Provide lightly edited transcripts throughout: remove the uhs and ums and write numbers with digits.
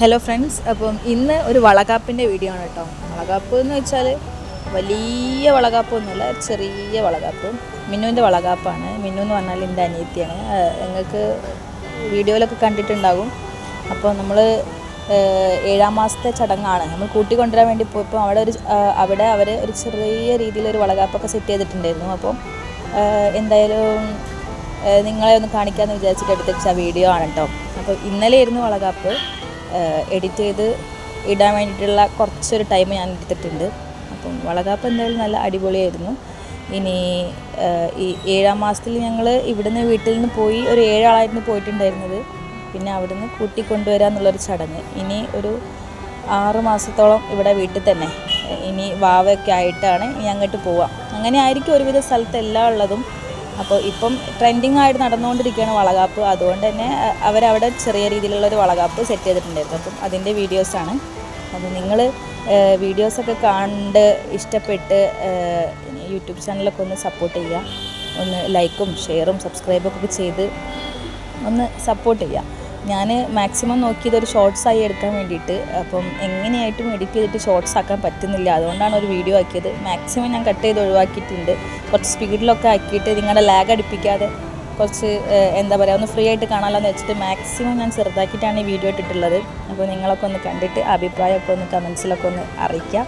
Hello friends, അപ്പം ഇന്ന് ഒരു വളകാപ്പിൻ്റെ വീഡിയോ ആണ് കേട്ടോ. വളകാപ്പ് എന്ന് വെച്ചാൽ വലിയ വളകാപ്പൊന്നുമില്ല, ചെറിയ വളകാപ്പ്. മിന്നുവിൻ്റെ വളകാപ്പാണ്. മിന്നു എന്ന് പറഞ്ഞാൽ എൻ്റെ അനിയത്തിയാണ്. നിങ്ങൾക്ക് വീഡിയോയിലൊക്കെ കണ്ടിട്ടുണ്ടാകും. അപ്പോൾ നമ്മൾ 7ാം മാസത്തെ ചടങ്ങാണ്. നമ്മൾ കൂട്ടിക്കൊണ്ടുവരാൻ വേണ്ടി പോയപ്പോൾ അവിടെ അവർ ഒരു ചെറിയ രീതിയിലൊരു വളകാപ്പൊക്കെ സെറ്റ് ചെയ്തിട്ടുണ്ടായിരുന്നു. അപ്പോൾ എന്തായാലും നിങ്ങളെ ഒന്ന് കാണിക്കാമെന്ന് വിചാരിച്ചിട്ട് എടുത്ത് വെച്ച വീഡിയോ ആണ് കേട്ടോ. അപ്പോൾ ഇന്നലെ ആയിരുന്നു വളകാപ്പ്. എഡിറ്റ് ചെയ്ത് ഇടാൻ വേണ്ടിയിട്ടുള്ള കുറച്ചൊരു ടൈം ഞാൻ എടുത്തിട്ടുണ്ട്. അപ്പം വളകാപ്പ് എന്തായാലും നല്ല അടിപൊളിയായിരുന്നു. ഇനി ഈ 7ാം മാസത്തിൽ ഞങ്ങൾ ഇവിടുന്ന് വീട്ടിൽ നിന്ന് പോയി ഒരു 7 ആളായിരുന്നു പോയിട്ടുണ്ടായിരുന്നത്. പിന്നെ അവിടുന്ന് കൂട്ടിക്കൊണ്ടുവരിക എന്നുള്ളൊരു ചടങ്ങ്. ഇനി ഒരു 6 മാസത്തോളം ഇവിടെ വീട്ടിൽ തന്നെ, ഇനി വാവയൊക്കെ ആയിട്ടാണ് ഇനി അങ്ങോട്ട് പോവാം. അങ്ങനെ ആയിരിക്കും ഒരുവിധ സ്ഥലത്ത് എല്ലാം ഉള്ളതും. അപ്പോൾ ഇപ്പം ട്രെൻഡിങ് ആയിട്ട് നടന്നുകൊണ്ടിരിക്കുകയാണ് വളകാപ്പ്. അതുകൊണ്ട് തന്നെ അവരവിടെ ചെറിയ രീതിയിലുള്ളൊരു വളകാപ്പ് സെറ്റ് ചെയ്തിട്ടുണ്ടായിരുന്നു. അപ്പം അതിൻ്റെ വീഡിയോസാണ്. അപ്പോൾ നിങ്ങൾ വീഡിയോസൊക്കെ കണ്ട് ഇഷ്ടപ്പെട്ട് യൂട്യൂബ് ചാനലൊക്കെ ഒന്ന് സപ്പോർട്ട് ചെയ്യുക. ഒന്ന് ലൈക്കും ഷെയറും സബ്സ്ക്രൈബൊക്കെ ചെയ്ത് ഒന്ന് സപ്പോർട്ട് ചെയ്യുക. ഞാൻ മാക്സിമം നോക്കിയത് ഒരു ഷോർട്സായി എടുക്കാൻ വേണ്ടിയിട്ട്. അപ്പം എങ്ങനെയായിട്ടും എഡിറ്റ് ചെയ്തിട്ട് ഷോർട്സ് ആക്കാൻ പറ്റുന്നില്ല. അതുകൊണ്ടാണ് ഒരു വീഡിയോ ആക്കിയത്. മാക്സിമം ഞാൻ കട്ട് ചെയ്ത് ഒഴിവാക്കിയിട്ടുണ്ട്. കുറച്ച് സ്പീഡിലൊക്കെ ആക്കിയിട്ട് നിങ്ങളുടെ ലാഗ് അടിപ്പിക്കാതെ കുറച്ച് എന്താ പറയുക, ഒന്ന് ഫ്രീ ആയിട്ട് കാണാമല്ലോ എന്ന് വെച്ചിട്ട് മാക്സിമം ഞാൻ ചെറുതാക്കിയിട്ടാണ് ഈ വീഡിയോ ഇട്ടിട്ടുള്ളത്. അപ്പോൾ നിങ്ങളൊക്കെ ഒന്ന് കണ്ടിട്ട് അഭിപ്രായമൊക്കെ ഒന്ന് കമൻസിലൊക്കെ ഒന്ന് അറിയിക്കുക.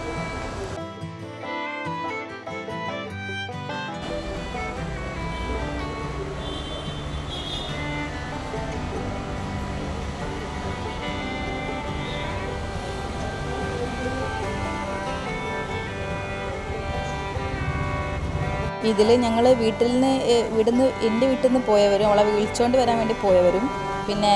ഇതിൽ ഞങ്ങൾ ഇവിടുന്ന് എൻ്റെ വീട്ടിൽ നിന്ന് പോയവരും അവളെ വിളിച്ചുകൊണ്ട് വരാൻ വേണ്ടി പോയവരും പിന്നെ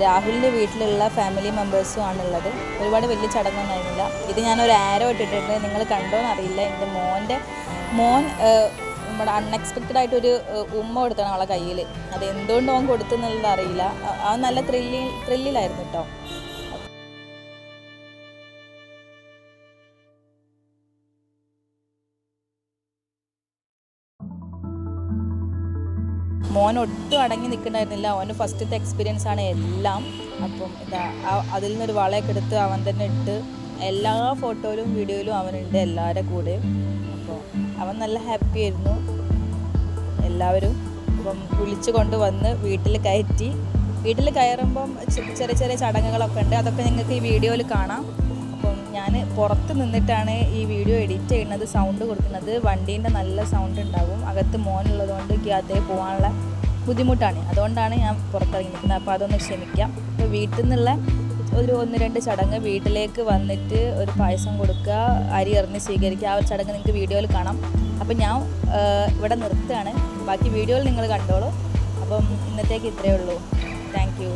രാഹുലിൻ്റെ വീട്ടിലുള്ള ഫാമിലി മെമ്പേഴ്സും ആണുള്ളത്. ഒരുപാട് വലിയ ചടങ്ങൊന്നും ആയിരുന്നില്ല. ഇത് ഞാനൊരു ആരോ ഇട്ടിട്ടുണ്ട്, നിങ്ങൾ കണ്ടോന്ന് അറിയില്ല. എൻ്റെ മോൻ നമ്മുടെ അൺഎക്സ്പെക്റ്റഡ് ആയിട്ടൊരു ഉമ്മ കൊടുത്താണ് അവളെ കയ്യിൽ. അത് എന്തുകൊണ്ട് അവൻ കൊടുത്തെന്നുള്ളത് അറിയില്ല. അവൻ നല്ല ത്രില്ലിലായിരുന്നു കേട്ടോ. മോൻ ഒട്ടും അടങ്ങി നിൽക്കണ്ടായിരുന്നില്ല. അവന് ഫസ്റ്റത്തെ എക്സ്പീരിയൻസ് ആണ് എല്ലാം. അപ്പം അതിൽ നിന്നൊരു വളയൊക്കെ എടുത്ത് അവൻ തന്നെ ഇട്ട് എല്ലാ ഫോട്ടോയിലും വീഡിയോയിലും അവനുണ്ട് എല്ലാവരുടെ കൂടെയും. അപ്പോൾ അവൻ നല്ല ഹാപ്പി ആയിരുന്നു. എല്ലാവരും അപ്പം വിളിച്ചു കൊണ്ട് വന്ന് വീട്ടിൽ കയറുമ്പം ചെറിയ ചെറിയ ചടങ്ങുകളൊക്കെ ഉണ്ട്. അതൊക്കെ നിങ്ങൾക്ക് ഈ വീഡിയോയിൽ കാണാം. അപ്പം ഞാൻ പുറത്ത് നിന്നിട്ടാണ് ഈ വീഡിയോ എഡിറ്റ് ചെയ്യുന്നത്, സൗണ്ട് കൊടുക്കുന്നത്. വണ്ടീൻ്റെ നല്ല സൗണ്ട് ഉണ്ടാകും. അകത്ത് മോനുള്ളതുകൊണ്ട് അകത്തേക്ക് പോകാനുള്ള ബുദ്ധിമുട്ടാണ്. അതുകൊണ്ടാണ് ഞാൻ പുറത്തിറങ്ങി നിൽക്കുന്നത്. അപ്പോൾ അതൊന്ന് ക്ഷമിക്കാം. അപ്പോൾ വീട്ടിൽ നിന്നുള്ള ഒരു 1-2 ചടങ്ങ്, വീട്ടിലേക്ക് വന്നിട്ട് ഒരു പായസം കൊടുക്കുക, അരി എറിഞ്ഞ് സ്വീകരിക്കുക, ആ ഒരു ചടങ്ങ് നിങ്ങൾക്ക് വീഡിയോയിൽ കാണാം. അപ്പം ഞാൻ ഇവിടെ നിർത്തുകയാണ്. ബാക്കി വീഡിയോയിൽ നിങ്ങൾ കണ്ടോളൂ. അപ്പം ഇന്നത്തേക്ക് ഇത്രയേ ഉള്ളൂ. Thank you.